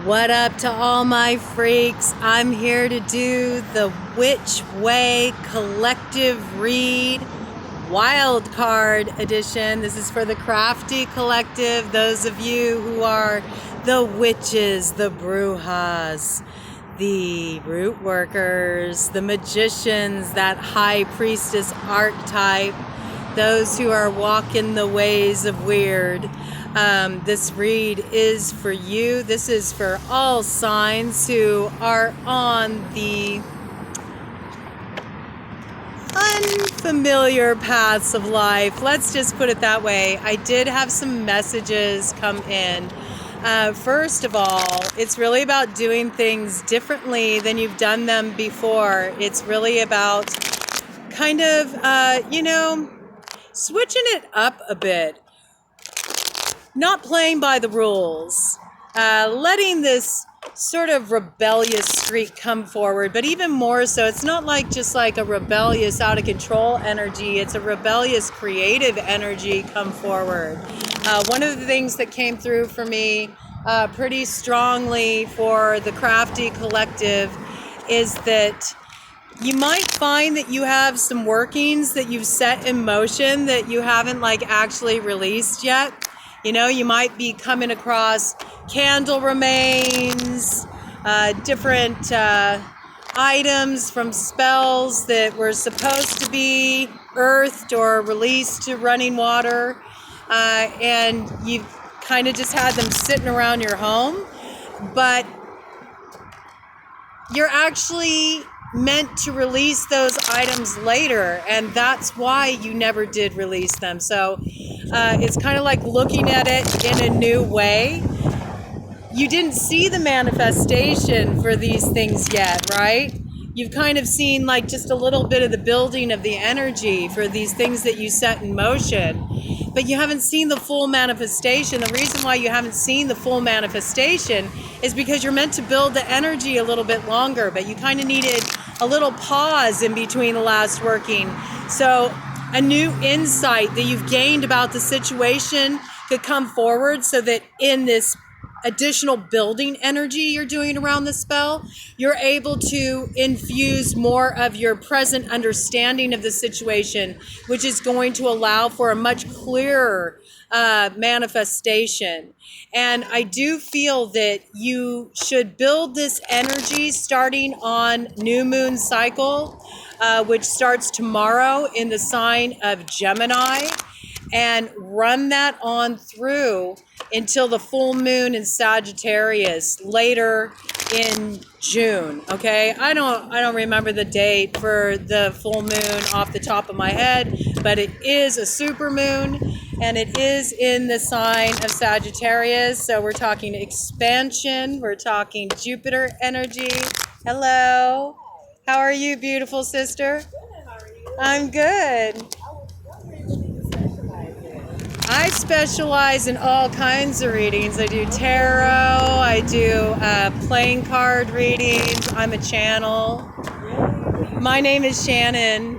What up to all my freaks? I'm here to do the Which Way Collective Read Wild Card Edition. This is for the Crafty Collective, those of you who are the witches, the brujas, the root workers, the magicians, that High Priestess archetype, those who are walking the ways of weird. This read is for you. This is for all signs who are on the unfamiliar paths of life. Let's just put it that way. I did have some messages come in. First of all, it's really about doing things differently than you've done them before. It's really about kind of, switching it up a bit. Not playing by the rules, letting this sort of rebellious streak come forward, but even more so, it's not like just like a rebellious out of control energy, it's a rebellious creative energy come forward. One of the things that came through for me pretty strongly for the Crafty Collective is that you might find that you have some workings that you've set in motion that you haven't actually released yet. You know, you might be coming across candle remains, different items from spells that were supposed to be earthed or released to running water, and you've kind of just had them sitting around your home, but you're actually meant to release those items later, and that's why you never did release them. So it's kind of like looking at it in a new way. You didn't see the manifestation for these things yet, right? You've kind of seen just a little bit of the building of the energy for these things that you set in motion, but you haven't seen the full manifestation. The reason why you haven't seen the full manifestation is because you're meant to build the energy a little bit longer, but you kind of needed a little pause in between the last working. So a new insight that you've gained about the situation could come forward, so that in this additional building energy you're doing around the spell, you're able to infuse more of your present understanding of the situation, which is going to allow for a much clearer manifestation. And I do feel that you should build this energy starting on new moon cycle, which starts tomorrow in the sign of Gemini, and run that on through until the full moon in Sagittarius later in June. Okay, I don't remember the date for the full moon off the top of my head, but it is a super moon and it is in the sign of Sagittarius. So we're talking expansion, we're talking Jupiter energy. Hello, how are you, beautiful sister? Good, how are you? I'm good. I specialize in all kinds of readings. I do tarot, I do playing card readings, I'm a channel. My name is Shannon.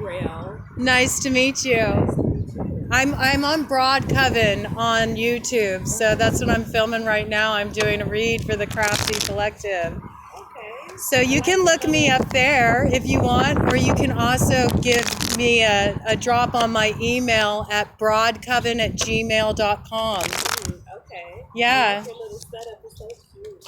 Nice to meet you. I'm on Broad Coven on YouTube, so that's what I'm filming right now. I'm doing a read for the Crafty Collective. So you can look me up there if you want, or you can also give me a drop on my email at broadcoven@gmail.com. Okay. Yeah.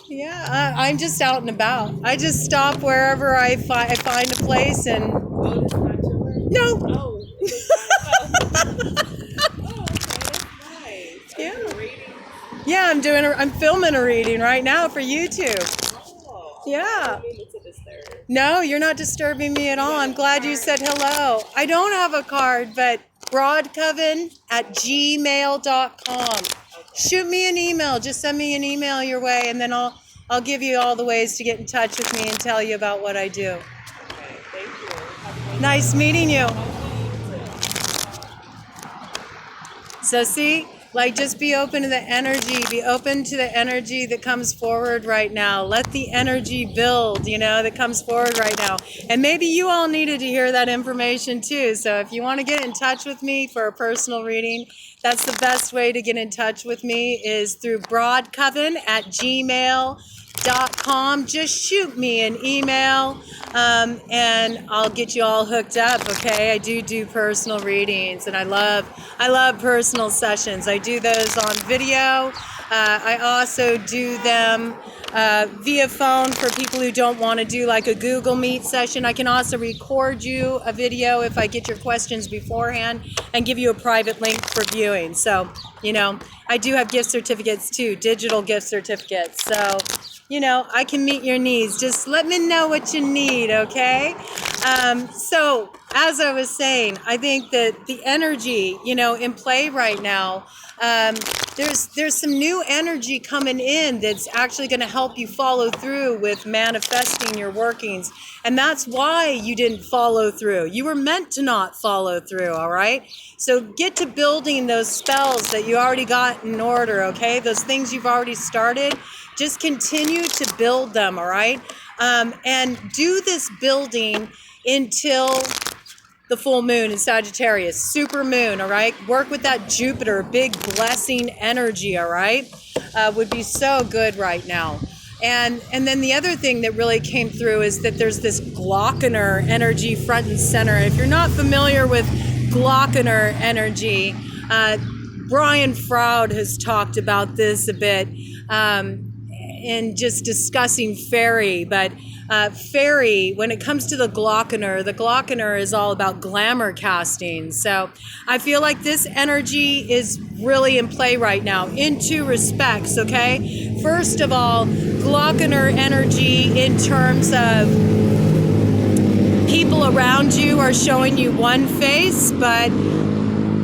Yeah, I'm just out and about. I just stop wherever I find a place and... Oh, this is not your work? No. Oh, okay, that's nice. Yeah. Are you reading? Yeah, I'm filming a reading right now for YouTube. Oh, Yeah. I didn't mean to disturb. No, you're not disturbing me at all. I'm glad you said hello. I don't have a card, but broadcoven@gmail.com. Shoot me an email. Just send me an email your way, and then I'll give you all the ways to get in touch with me and tell you about what I do. Okay, thank you. Nice meeting you. So see, just be open to the energy. Be open to the energy that comes forward right now. Let the energy build, that comes forward right now. And maybe you all needed to hear that information too. So if you want to get in touch with me for a personal reading, that's the best way to get in touch with me is through broadcoven@gmail.com. craftycollective.com. Just shoot me an email, and I'll get you all hooked up. Okay, I do personal readings, and I love personal sessions. I do those on video. I also do them via phone for people who don't want to do like a Google Meet session. I can also record you a video if I get your questions beforehand and give you a private link for viewing. So, I do have gift certificates too, digital gift certificates. So, I can meet your needs. Just let me know what you need, okay? So, as I was saying, I think that the energy, in play right now, there's some new energy coming in that's actually going to help you follow through with manifesting your workings. And that's why you didn't follow through. You were meant to not follow through, all right? So get to building those spells that you already got in order, okay? Those things you've already started, just continue to build them, all right? And do this building until the full moon in Sagittarius, super moon, all right? Work with that Jupiter, big blessing energy, all right? Would be so good right now. And then the other thing that really came through is that there's this Glockener energy front and center. If you're not familiar with Glockener energy, Brian Froud has talked about this a bit in just discussing fairy, but fairy, when it comes to the Glockener is all about glamour casting. So I feel like this energy is really in play right now in two respects, okay? First of all, Glockener energy in terms of people around you are showing you one face, but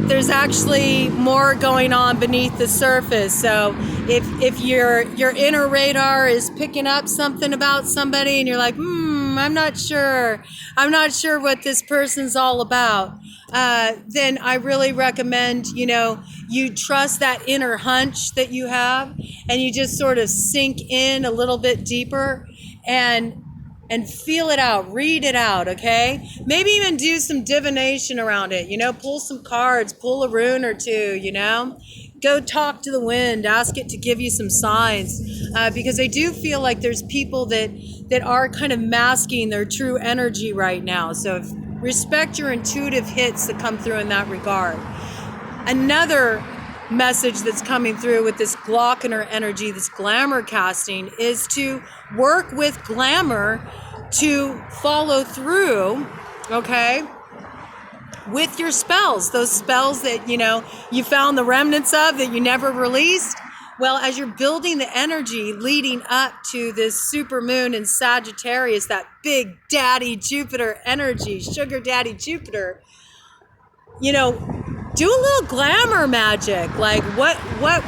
there's actually more going on beneath the surface. So if your inner radar is picking up something about somebody and you're like, I'm not sure what this person's all about, then I really recommend, you trust that inner hunch that you have, and you just sort of sink in a little bit deeper and feel it out, read it out, okay? Maybe even do some divination around it, pull some cards, pull a rune or two, Go talk to the wind, ask it to give you some signs, because I do feel like there's people that are kind of masking their true energy right now. So respect your intuitive hits that come through in that regard. Another message that's coming through with this Glockener energy, this glamour casting, is to work with glamour to follow through, okay, with your spells, those spells that, you found the remnants of that you never released. Well, as you're building the energy leading up to this super moon in Sagittarius, that big daddy Jupiter energy, sugar daddy Jupiter, do a little glamour magic. Like what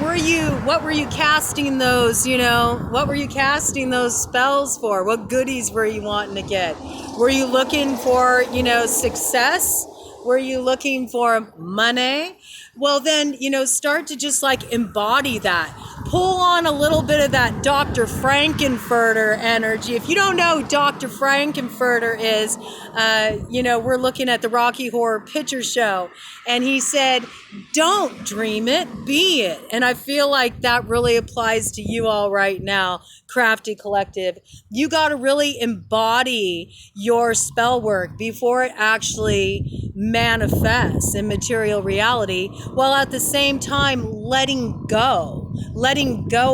were you casting those, what were you casting those spells for? What goodies were you wanting to get? Were you looking for, success? Were you looking for money? Well, then, start to just like embody that. Pull on a little bit of that Dr. Frankenfurter energy. If you don't know who Dr. Frankenfurter is, we're looking at the Rocky Horror Picture Show. And he said, don't dream it, be it. And I feel like that really applies to you all right now, Crafty Collective. You got to really embody your spell work before it actually manifests in material reality, while at the same time letting go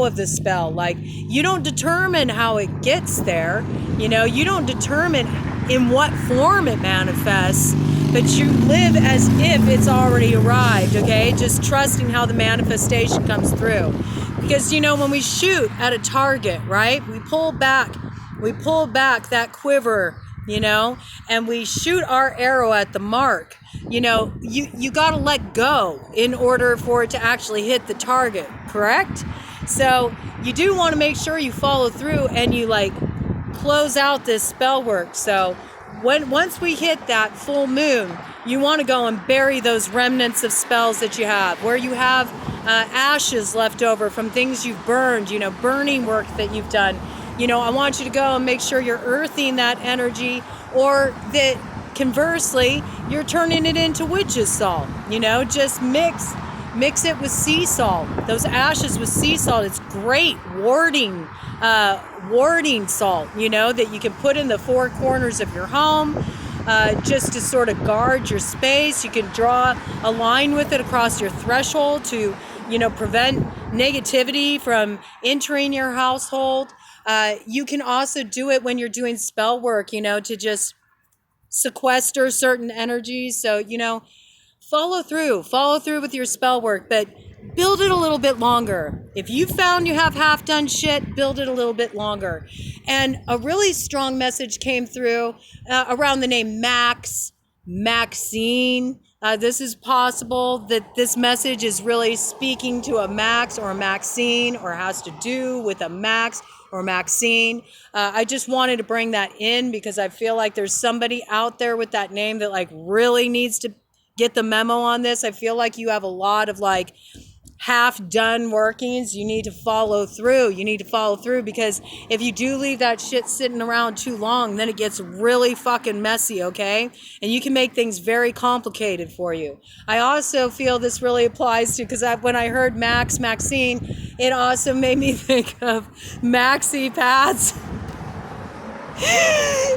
of the spell. Like, you don't determine how it gets there, you don't determine in what form it manifests, but you live as if it's already arrived, okay? Just trusting how the manifestation comes through. Because, when we shoot at a target, right, we pull back that quiver, and we shoot our arrow at the mark. You got to let go in order for it to actually hit the target, correct? So you do want to make sure you follow through and you close out this spell work. So once we hit that full moon, you want to go and bury those remnants of spells that you have, where you have ashes left over from things you've burned, burning work that you've done. I want you to go and make sure you're earthing that energy, or that conversely, you're turning it into witch's salt. Just mix it with sea salt, those ashes with sea salt. It's great warding warding salt, you know, that you can put in the four corners of your home, just to sort of guard your space. You can draw a line with it across your threshold to, you know, prevent negativity from entering your household. You can also do it when you're doing spell work, you know, to just sequester certain energies. So, you know, follow through with your spell work, but build it a little bit longer. If you found you have half done shit, build it a little bit longer. And a really strong message came through around the name Maxine. This is possible that this message is really speaking to a Max or a Maxine, or has to do with a Max or Maxine. I just wanted to bring that in because I feel like there's somebody out there with that name that like really needs to get the memo on this. I feel like you have a lot of like half done workings. You need to follow through. Because if you do leave that shit sitting around too long, then it gets really fucking messy, okay? And you can make things very complicated for you. I also feel this really applies to, because when I heard Maxine, it also made me think of maxi pads.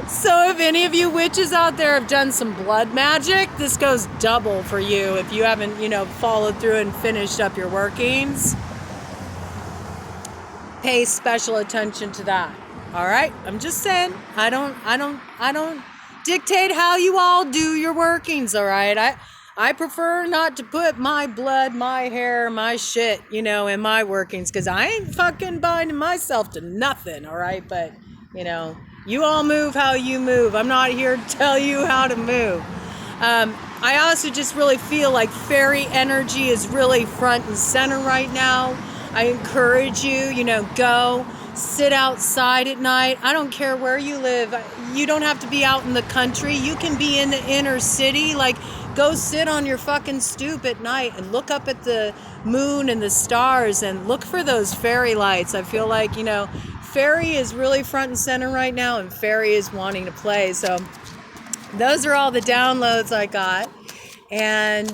So if any of you witches out there have done some blood magic, this goes double for you if you haven't, you know, followed through and finished up your workings. Pay special attention to that. All right? I'm just saying, I don't dictate how you all do your workings, all right? I prefer not to put my blood, my hair, my shit, you know, in my workings, because I ain't fucking binding myself to nothing, all right? But, you know, you all move how you move. I'm not here to tell you how to move. I also just really feel like fairy energy is really front and center right now. I encourage you, you know, go sit outside at night. I don't care where you live. You don't have to be out in the country. You can be in the inner city. Like, go sit on your fucking stoop at night and look up at the moon and the stars and look for those fairy lights. I feel like, you know, fairy is really front and center right now, and fairy is wanting to play. So those are all the downloads I got. And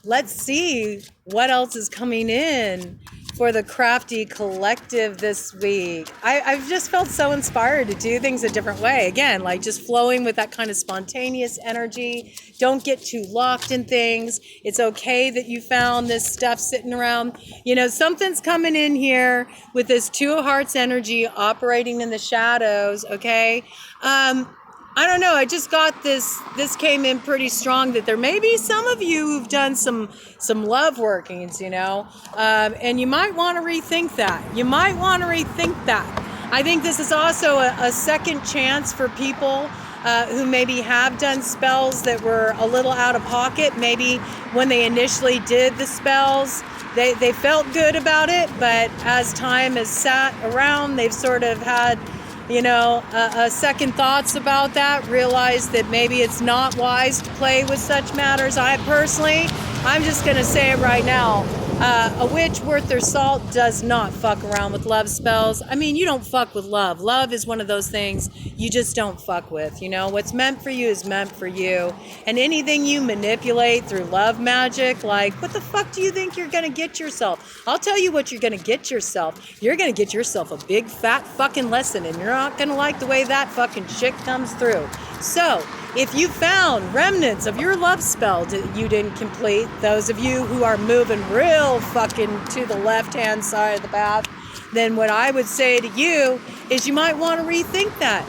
let's see what else is coming in for the Crafty Collective this week. I've just felt so inspired to do things a different way. Again, like just flowing with that kind of spontaneous energy. Don't get too locked in things. It's okay that you found this stuff sitting around. You know, something's coming in here with this Two of Hearts energy operating in the shadows, okay? I don't know. I just got this came in pretty strong that there may be some of you who've done some love workings, you know, and you might want to rethink that. I think this is also a second chance for people who maybe have done spells that were a little out of pocket. Maybe when they initially did the spells, they felt good about it, but as time has sat around, they've sort of had, you know, second thoughts about that, realize that maybe it's not wise to play with such matters. I'm just going to say it right now. A witch worth their salt does not fuck around with love spells. I mean, you don't fuck with love. Love is one of those things you just don't fuck with. You know, what's meant for you is meant for you. And anything you manipulate through love magic, like, what the fuck do you think you're going to get yourself? I'll tell you what you're going to get yourself. You're going to get yourself a big fat fucking lesson, and you're not going to like the way that fucking shit comes through. So, if you found remnants of your love spell that you didn't complete, those of you who are moving real fucking to the left-hand side of the path, then what I would say to you is you might want to rethink that.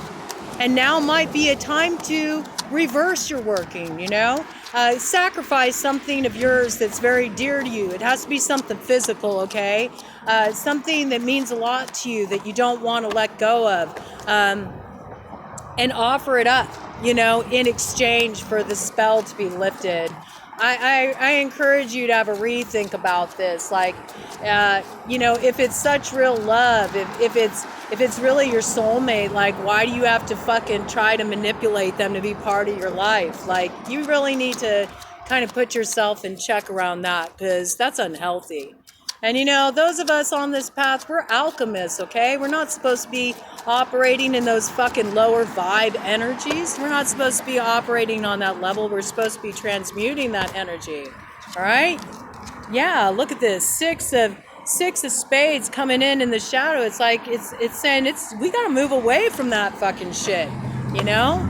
And now might be a time to reverse your working, you know? Sacrifice something of yours that's very dear to you. It has to be something physical, okay? Something that means a lot to you that you don't want to let go of. And offer it up, you know, in exchange for the spell to be lifted. I encourage you to have a rethink about this. Like, you know, if it's such real love, if it's really your soulmate, like, why do you have to fucking try to manipulate them to be part of your life? Like, you really need to kind of put yourself in check around that, because that's unhealthy. And, you know, those of us on this path, we're alchemists, okay? We're not supposed to be operating in those fucking lower vibe energies. We're not supposed to be operating on that level. We're supposed to be transmuting that energy, all right? Yeah, look at this. Six six of spades coming in the shadow. It's like it's saying we gotta move away from that fucking shit, you know.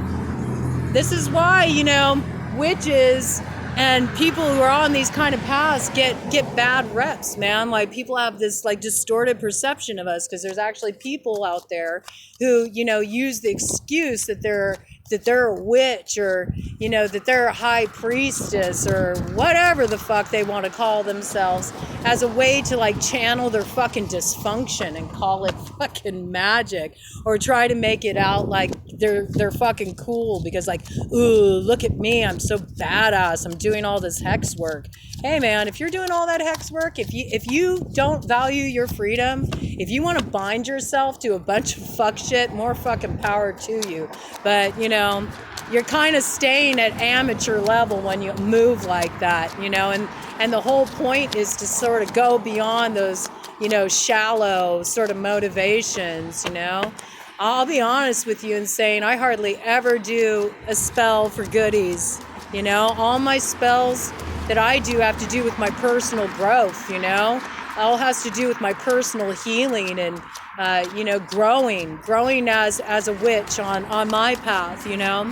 This is why, you know, witches and people who are on these kind of paths get bad reps, man. Like, people have this like distorted perception of us because there's actually people out there who, you know, use the excuse that they're a witch, or, you know, that they're a high priestess, or whatever the fuck they want to call themselves, as a way to like channel their fucking dysfunction and call it fucking magic, or try to make it out like they're fucking cool because, like, ooh, look at me, I'm so badass, I'm doing all this hex work. Hey man, if you're doing all that hex work, if you don't value your freedom, if you want to bind yourself to a bunch of fuck shit, more fucking power to you. But, you know, you're kind of staying at amateur level when you move like that, you know, and the whole point is to sort of go beyond those, you know, shallow sort of motivations, you know. I'll be honest with you in saying I hardly ever do a spell for goodies, you know. All my spells that I do have to do with my personal growth, you know. All has to do with my personal healing and, you know, growing as a witch on my path, you know.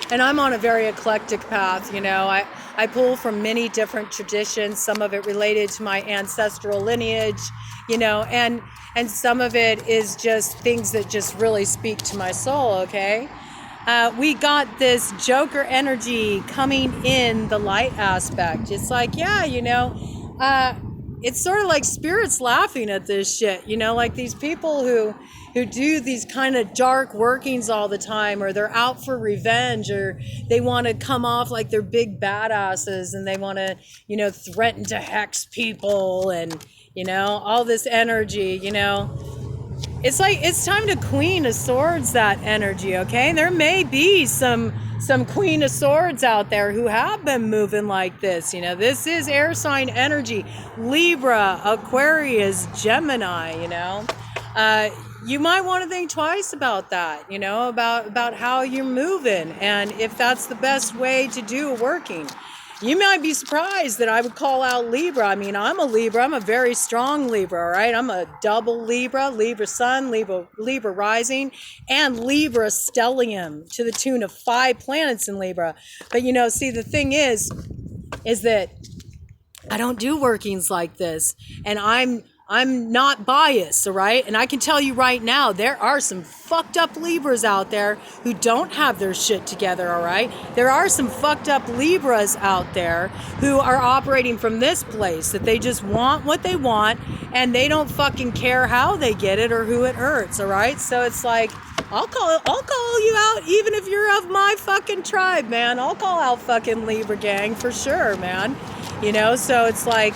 And I'm on a very eclectic path, you know. I pull from many different traditions, some of it related to my ancestral lineage, you know, and some of it is just things that just really speak to my soul, okay? We got this Joker energy coming in the light aspect. It's like, yeah, you know, it's sort of like spirits laughing at this shit, you know, like these people who do these kind of dark workings all the time, or they're out for revenge, or they want to come off like they're big badasses and they want to, you know, threaten to hex people and, you know, all this energy, you know. It's like, it's time to Queen of Swords that energy, okay? There may be some Queen of Swords out there who have been moving like this, you know. This is air sign energy. Libra, Aquarius, Gemini, you know. You might want to think twice about that, you know, about how you're moving and if that's the best way to do a working. You might be surprised that I would call out Libra. I mean, I'm a Libra. I'm a very strong Libra, all right? I'm a double Libra, Libra Sun, Libra Rising, and Libra Stellium, to the tune of 5 planets in Libra. But, you know, see, the thing is that I don't do workings like this, and I'm not biased, all right? And I can tell you right now, there are some fucked up Libras out there who don't have their shit together, all right? There are some fucked up Libras out there who are operating from this place, that they just want what they want, and they don't fucking care how they get it or who it hurts, all right? So it's like, I'll call you out even if you're of my fucking tribe, man. I'll call out fucking Libra gang for sure, man. You know, so it's like,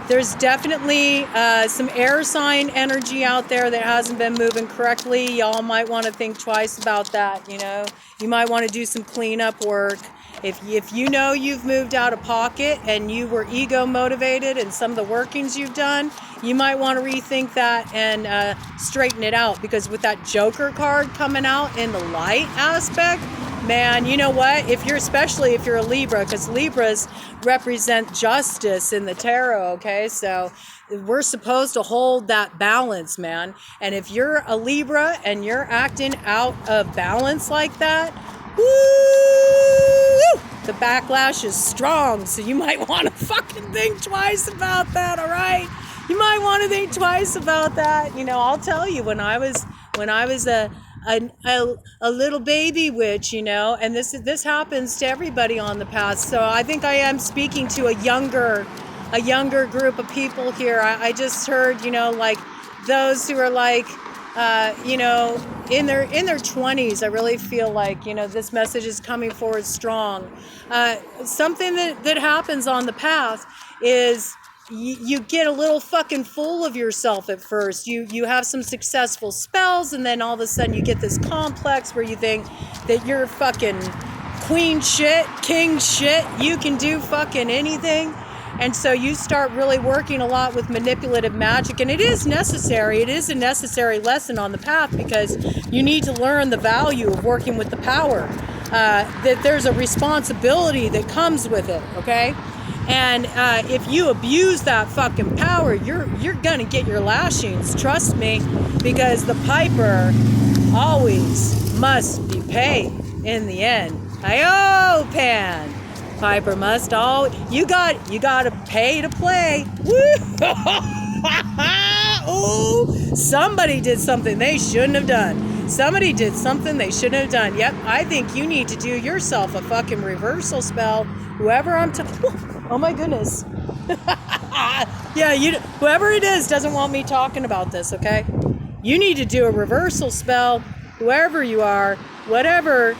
there's definitely some air sign energy out there that hasn't been moving correctly. Y'all might want to think twice about that, you know. You might want to do some cleanup work. If you know you've moved out of pocket and you were ego motivated in some of the workings you've done, you might want to rethink that and straighten it out, because with that Joker card coming out in the light aspect, man, you know what? Especially if you're a Libra, because Libras represent justice in the tarot, okay? So we're supposed to hold that balance, man. And if you're a Libra and you're acting out of balance like that, woo! The backlash is strong, so you might want to fucking think twice about that, all right? You might want to think twice about that. You know, I'll tell you, when I was a little baby witch, you know, and this happens to everybody on the path. So I think I am speaking to a younger group of people here. I just heard, you know, like those who are like, you know, in their 20s. I really feel like, you know, this message is coming forward strong. Something that happens on the path is you get a little fucking full of yourself at first. You have some successful spells, and then all of a sudden you get this complex where you think that you're fucking queen shit, king shit, you can do fucking anything. And so you start really working a lot with manipulative magic, and it is necessary. It is a necessary lesson on the path, because you need to learn the value of working with the power, that there's a responsibility that comes with it, okay? And if you abuse that fucking power, you're gonna get your lashings. Trust me, because the piper always must be paid in the end. Hi-oh, Pan. Piper must always. You gotta pay to play. Woo! Ooh, somebody did something they shouldn't have done. Somebody did something they shouldn't have done. Yep, I think you need to do yourself a fucking reversal spell. Whoever oh my goodness. Yeah, whoever it is doesn't want me talking about this, okay? You need to do a reversal spell, whoever you are, whatever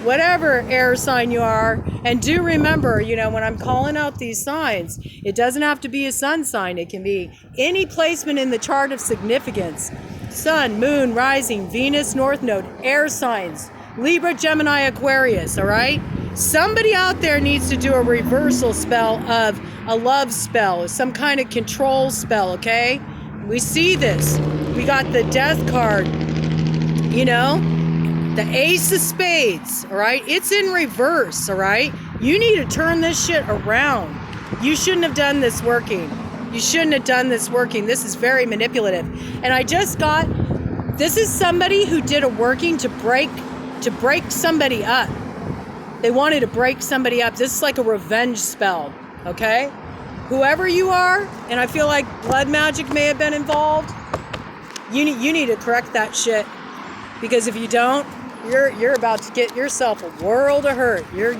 air sign you are. And do remember, when I'm calling out these signs, it doesn't have to be a sun sign. It can be any placement in the chart of significance. Sun, moon, rising, Venus, north node, air signs, Libra, Gemini, Aquarius, all right? Somebody out there needs to do a reversal spell of a love spell, some kind of control spell, okay? We see this. We got the death card, the ace of spades, all right? It's in reverse, all right? You need to turn this shit around. You shouldn't have done this working. You shouldn't have done this working. This is very manipulative. And I just got, this is somebody who did a working to break somebody up. They wanted to break somebody up. This is like a revenge spell, okay? Whoever you are, and I feel like blood magic may have been involved, you need to correct that shit. Because if you don't, you're about to get yourself a world of hurt. You're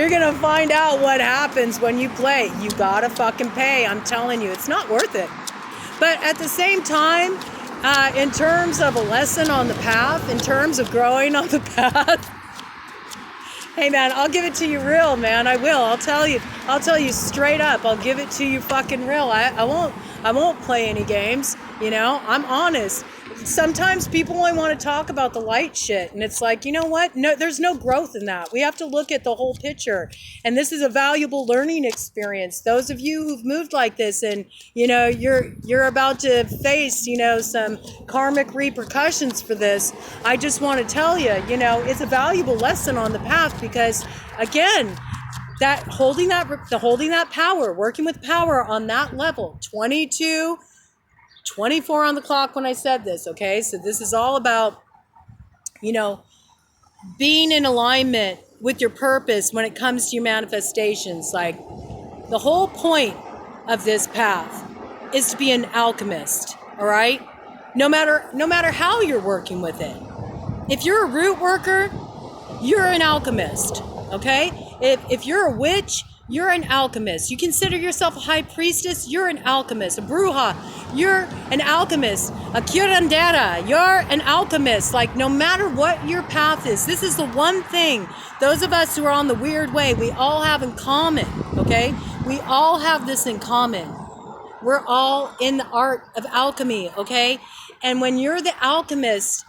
gonna find out what happens when you play. You gotta fucking pay. I'm telling you, it's not worth it. But at the same time, in terms of a lesson on the path, in terms of growing on the path, hey man, I'll give it to you real, man. I will. I'll tell you straight up. I'll give it to you fucking real. I won't play any games. I'm honest. Sometimes people only want to talk about the light shit, and it's like, you know what? No, there's no growth in that. We have to look at the whole picture, and this is a valuable learning experience. Those of you who've moved like this, and you're about to face some karmic repercussions for this. I just want to tell you, it's a valuable lesson on the path, because again, that holding that power, working with power on that level, 24 on the clock when I said this, okay? So this is all about, being in alignment with your purpose when it comes to your manifestations. Like, the whole point of this path is to be an alchemist, all right? No matter how you're working with it. If you're a root worker, you're an alchemist, okay? If you're a witch, you're an alchemist. You consider yourself a high priestess, you're an alchemist. A bruja, you're an alchemist. A curandera, you're an alchemist. Like, no matter what your path is, this is the one thing those of us who are on the weird way, we all have in common, okay? We all have this in common. We're all in the art of alchemy, okay? And when you're the alchemist,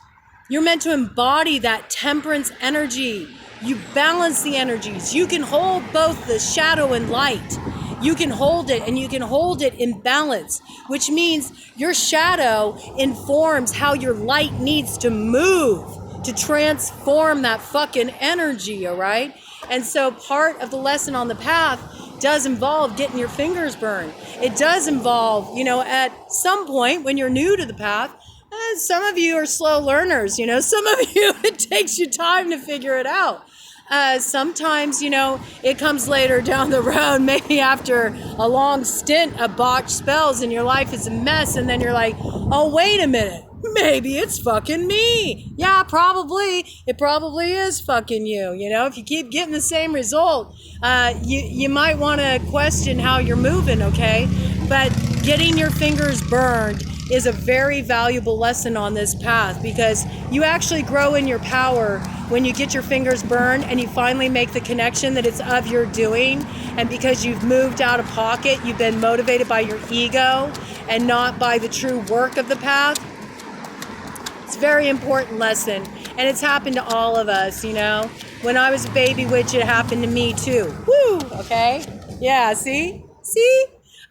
you're meant to embody that temperance energy. You balance the energies. You can hold both the shadow and light. You can hold it, and you can hold it in balance, which means your shadow informs how your light needs to move to transform that fucking energy, all right? And so part of the lesson on the path does involve getting your fingers burned. It does involve, at some point when you're new to the path, some of you are slow learners, some of you, it takes you time to figure it out. Sometimes, it comes later down the road, maybe after a long stint of botched spells and your life is a mess, and then you're like, oh, wait a minute, maybe it's fucking me. Yeah, probably. It probably is fucking you. If you keep getting the same result, you might want to question how you're moving, okay? But getting your fingers burned is a very valuable lesson on this path, because you actually grow in your power when you get your fingers burned and you finally make the connection that it's of your doing. And because you've moved out of pocket, you've been motivated by your ego and not by the true work of the path. It's a very important lesson, and it's happened to all of us, When I was a baby witch, it happened to me too. Woo! Okay? Yeah, see?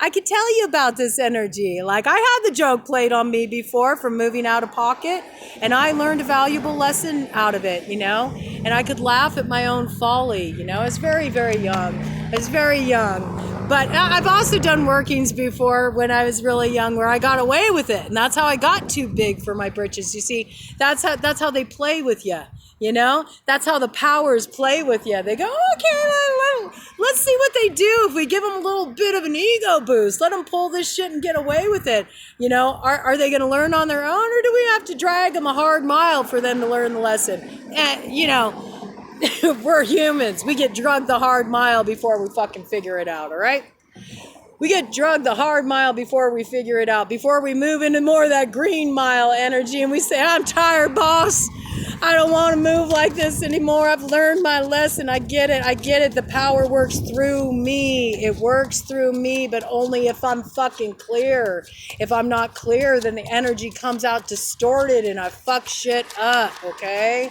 I could tell you about this energy. Like, I had the joke played on me before from moving out of pocket, and I learned a valuable lesson out of it, you know? And I could laugh at my own folly, you know? I was very, very young. I was very young. But I've also done workings before when I was really young where I got away with it. And that's how I got too big for my britches. You see, that's how they play with you. You know, that's how the powers play with you. They go, okay, let's see what they do if we give them a little bit of an ego boost. Let them pull this shit and get away with it. You know, are they going to learn on their own, or do we have to drag them a hard mile for them to learn the lesson? And, you know, we're humans. We get drugged the hard mile before we fucking figure it out, all right? We get drugged the hard mile before we figure it out, before we move into more of that green mile energy and we say, I'm tired, boss. I don't want to move like this anymore. I've learned my lesson. I get it. I get it. The power works through me. It works through me, but only if I'm fucking clear. If I'm not clear, then the energy comes out distorted and I fuck shit up, okay?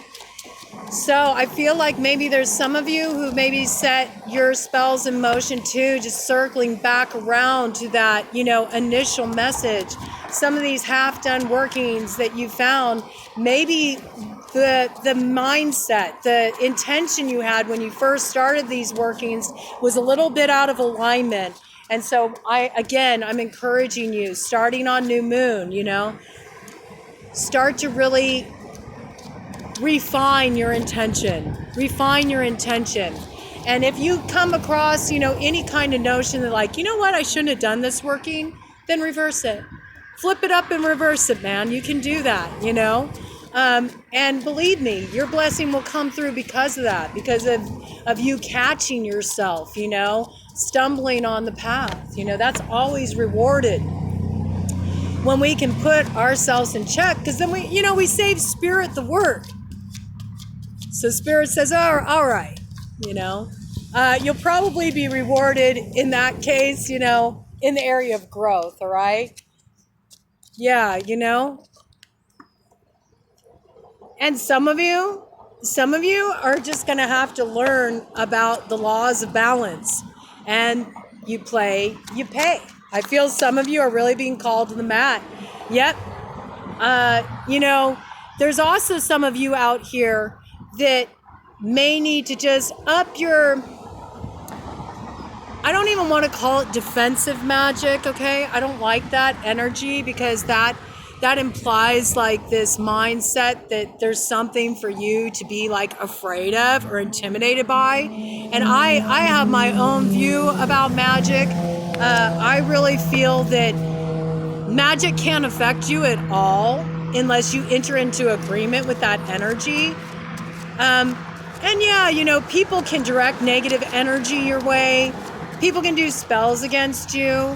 So I feel like maybe there's some of you who maybe set your spells in motion too, just circling back around to that, you know, initial message. Some of these half-done workings that you found, maybe the mindset, the intention you had when you first started these workings was a little bit out of alignment. And so I'm encouraging you, starting on new moon, you know, start to really refine your intention. And if you come across, you know, any kind of notion that like, you know what, I shouldn't have done this working, then reverse it. Flip it up and reverse it, man. You can do that, you know? And believe me, your blessing will come through because of that, because of you catching yourself, you know, stumbling on the path. You know, that's always rewarded when we can put ourselves in check, because then we save spirit the work. So spirit says, oh, all right, you know, you'll probably be rewarded in that case, you know, in the area of growth. All right. Yeah. You know, and some of you are just going to have to learn about the laws of balance, and you play, you pay. I feel some of you are really being called to the mat. Yep. You know, there's also some of you out here that may need to just up your, I don't even want to call it defensive magic, okay? I don't like that energy, because that implies like this mindset that there's something for you to be like afraid of or intimidated by. And I have my own view about magic. I really feel that magic can't affect you at all unless you enter into agreement with that energy. And yeah, you know, people can direct negative energy your way. People can do spells against you,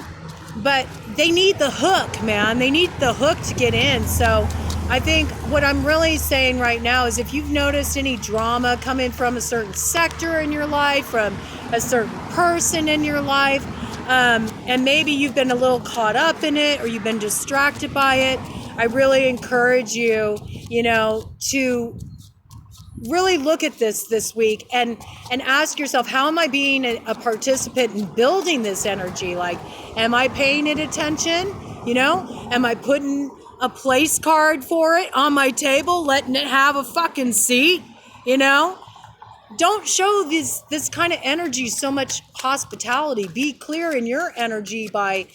but they need the hook, man. They need the hook to get in. So I think what I'm really saying right now is if you've noticed any drama coming from a certain sector in your life, from a certain person in your life, and maybe you've been a little caught up in it or you've been distracted by it, I really encourage you, you know, to really look at this week and ask yourself, how am I being a participant in building this energy? Like, am I paying it attention? You know, am I putting a place card for it on my table, letting it have a fucking seat? You know, don't show this kind of energy so much hospitality. Be clear in your energy by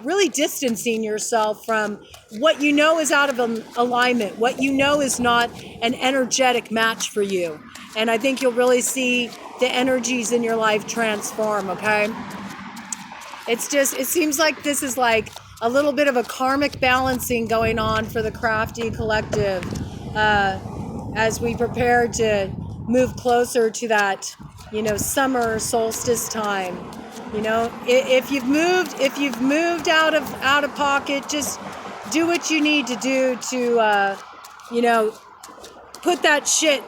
really distancing yourself from what you know is out of alignment, what you know is not an energetic match for you. And I think you'll really see the energies in your life transform, okay? It seems like this is like a little bit of a karmic balancing going on for the Crafty Collective as we prepare to move closer to that, you know, summer solstice time. You know, if you've moved out of pocket, just do what you need to do to, you know, put that shit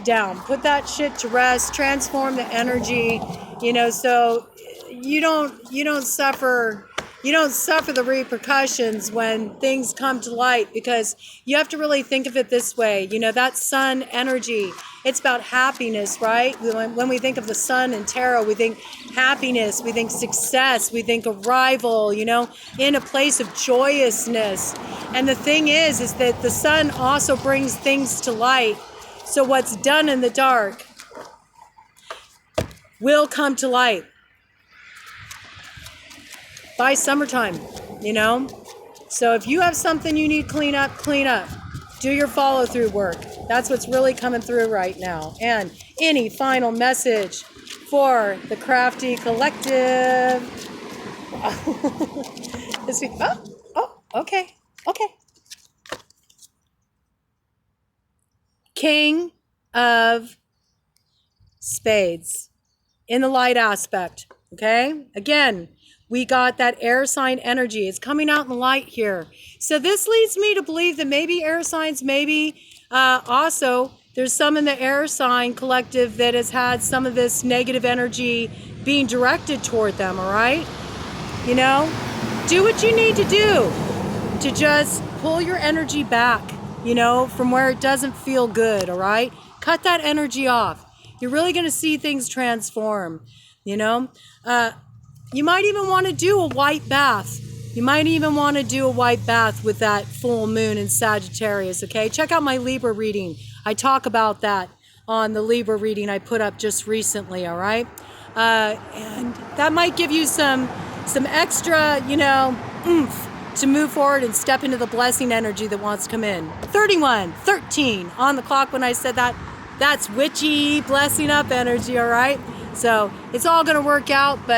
down, put that shit to rest, transform the energy, you know, so you don't suffer you don't suffer the repercussions when things come to light, because you have to really think of it this way. You know, that sun energy, it's about happiness, right? When we think of the sun in tarot, we think happiness, we think success, we think arrival, you know, in a place of joyousness. And the thing is that the sun also brings things to light. So what's done in the dark will come to light by summertime, you know? So if you have something you need clean up, clean up. Do your follow through work. That's what's really coming through right now. And any final message for the Crafty Collective? Okay. King of Spades in the light aspect, okay? Again, we got that air sign energy. It's coming out in the light here. So this leads me to believe that maybe air signs, also there's some in the air sign collective that has had some of this negative energy being directed toward them, all right? You know, do what you need to do to just pull your energy back, you know, from where it doesn't feel good, all right? Cut that energy off. You're really going to see things transform, you know? You might even want to do a white bath. You might even want to do a white bath with that full moon in Sagittarius, okay? Check out my Libra reading. I talk about that on the Libra reading I put up just recently, all right? And that might give you some extra, you know, oomph to move forward and step into the blessing energy that wants to come in. 13 on the clock when I said that. That's witchy blessing up energy, all right? So it's all going to work out, but